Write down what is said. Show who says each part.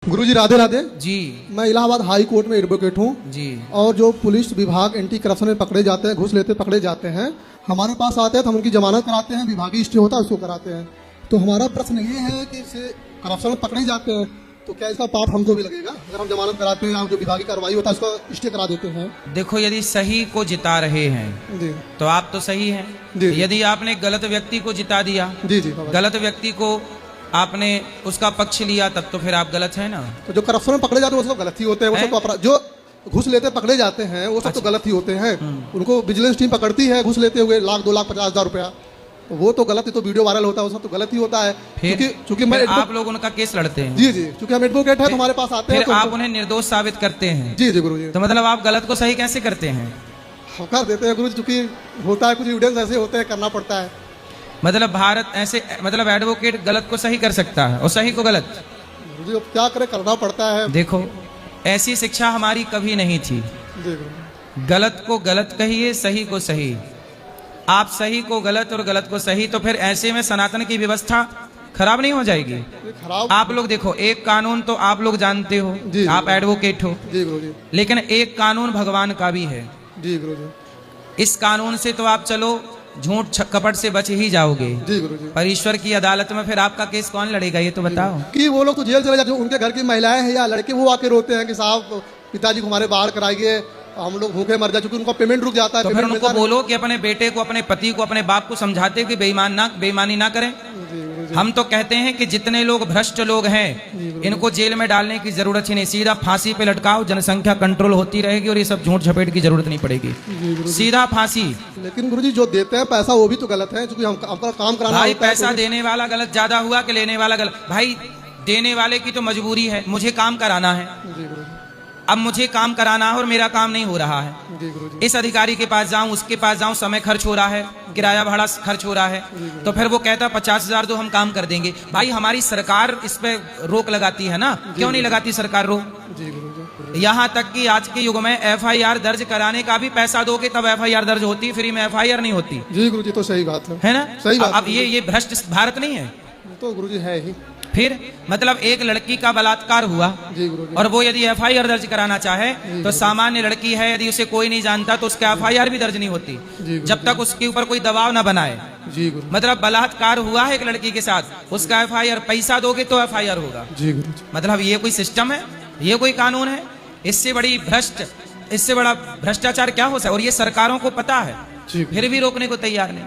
Speaker 1: गुरुजी राधे राधे
Speaker 2: जी।
Speaker 1: मैं Allahabad high court में advocate हूँ
Speaker 2: जी।
Speaker 1: और जो पुलिस विभाग एंटी करप्शन में पकड़े जाते हैं, घूस लेते पकड़े जाते हैं, हमारे पास आते हैं तो हम उनकी जमानत कराते हैं, विभागीय स्टे होता है उसको कराते हैं। तो हमारा प्रश्न ये है कि इसे करप्शन में पकड़े जाते हैं तो क्या इसका पाप हमको भी लगेगा अगर हम जमानत कराते हैं या जो विभागीय कार्रवाई होता है उसको स्टे करा देते हैं?
Speaker 2: देखो, यदि सही को जिता रहे हैं
Speaker 1: जी
Speaker 2: तो आप तो सही हैं।
Speaker 1: जी।
Speaker 2: यदि आपने गलत व्यक्ति को जिता दिया,
Speaker 1: जी जी बाबा।
Speaker 2: गलत व्यक्ति को आपने उसका पक्ष लिया, तब तो फिर आप गलत है ना।
Speaker 1: तो जो करप्शन में पकड़े जाते हैं वो सब गलत ही होते हैं, वो सब तो अपराध। जो घूस लेते पकड़े जाते हैं वो सब तो गलत ही होते हैं। उनको विजिलेंस टीम पकड़ती है घूस लेते हुए 1,00,000 2,50,000 50,000 रुपया, तो वो तो गलत ही, तो वीडियो वायरल होता है वो सब तो गलत ही होता है। क्योंकि मैं
Speaker 2: आप लोग उनका केस लड़ते हैं।
Speaker 1: जी जी, क्योंकि हम एडवोकेट है तो हमारे पास आते हैं
Speaker 2: फिर
Speaker 1: तो
Speaker 2: आप उन्हें निर्दोष साबित करते हैं।
Speaker 1: जी जी गुरुजी,
Speaker 2: तो मतलब आप गलत को सही कैसे करते हैं?
Speaker 1: हम कर देते हैं गुरुजी, क्योंकि होता है कुछ एविडेंस ऐसे होते हैं, करना पड़ता है।
Speaker 2: मतलब भारत ऐसे, मतलब एडवोकेट गलत को सही कर सकता है और सही को गलत?
Speaker 1: गुरुजी अब क्या करें, करना पड़ता है।
Speaker 2: देखो, ऐसी शिक्षा हमारी कभी नहीं थी।
Speaker 1: जी गुरुजी।
Speaker 2: गलत को गलत कहिए, सही को सही। आप सही को गलत और गलत को सही, तो फिर ऐसे में सनातन की व्यवस्था खराब नहीं हो जाएगी?
Speaker 1: खराब।
Speaker 2: आप लोग देखो, एक कानून तो आप लोग जानते हो,
Speaker 1: जी,
Speaker 2: आप एडवोकेट हो।
Speaker 1: जी गुरुजी।
Speaker 2: लेकिन एक कानून भगवान का भी है।
Speaker 1: जी गुरुजी।
Speaker 2: इस कानून से तो आप चलो झूठ कपट से बच ही जाओगे,
Speaker 1: जी गुरुजी।
Speaker 2: पर ईश्वर की अदालत में फिर आपका केस कौन लड़ेगा, ये तो बताओ।
Speaker 1: कि वो लोग तो जेल चले जाते हैं, उनके घर की महिलाएं हैं या लड़के वो आके रोते हैं कि साहब पिताजी को हमारे बाहर कराइए, हम लोग भूखे मर जाए, क्योंकि उनका पेमेंट रुक जाता है।
Speaker 2: तो फिर उनको बोलो कि अपने बेटे को, अपने पति को, अपने बाप को समझाते कि बेईमानी ना करें। हम तो कहते हैं कि जितने लोग भ्रष्ट लोग हैं इनको जेल में डालने की जरूरत ही नहीं, सीधा फांसी पे लटकाओ, जनसंख्या कंट्रोल होती रहेगी और ये सब झूठ झपेट की जरूरत नहीं पड़ेगी, सीधा फांसी।
Speaker 1: लेकिन गुरुजी जो देते हैं पैसा वो भी तो गलत है, क्योंकि हमका काम कराना
Speaker 2: भाई
Speaker 1: होता है।
Speaker 2: पैसा देने वाला गलत ज्यादा हुआ कि लेने वाला गलत? भाई देने वाले की तो मजबूरी है, मुझे काम कराना है,
Speaker 1: जी गुरुजी।
Speaker 2: अब मुझे काम कराना है और मेरा काम नहीं हो रहा है।
Speaker 1: जी गुरुजी।
Speaker 2: इस अधिकारी के पास जाऊं, उसके पास जाऊं, समय खर्च हो रहा है, किराया भाड़ा खर्च हो रहा है, तो फिर वो कहता 50,000 दो, हम काम कर देंगे। भाई हमारी सरकार इस पे रोक लगाती है ना, क्यों नहीं लगाती सरकार रोक?
Speaker 1: जी गुरुजी।
Speaker 2: यहाँ तक कि आज के युग में FIR दर्ज कराने का भी पैसा दोगे तब FIR दर्ज होती है, फ्री में FIR नहीं होती
Speaker 1: जी गुरुजी, तो सही बात
Speaker 2: है ना।
Speaker 1: सही बात।
Speaker 2: अब ये भ्रष्ट भारत नहीं है
Speaker 1: तो गुरुजी है ही।
Speaker 2: फिर मतलब एक लड़की का बलात्कार हुआ
Speaker 1: जी गुरुजी।
Speaker 2: और वो यदि FIR दर्ज कराना चाहे तो सामान्य लड़की है, यदि उसे कोई नहीं जानता तो उसका FIR भी दर्ज नहीं होती जब तक उसके ऊपर कोई दबाव ना बनाए।
Speaker 1: जी गुरुजी।
Speaker 2: मतलब बलात्कार हुआ है एक लड़की के साथ, उसका FIR, पैसा दोगे तो FIR होगा।
Speaker 1: जी गुरुजी।
Speaker 2: मतलब ये कोई सिस्टम है, ये कोई कानून है? इससे बड़ा भ्रष्टाचार क्या हो सकता है? और ये सरकारों को पता है,
Speaker 1: जी।
Speaker 2: फिर भी रोकने को तैयार नहीं।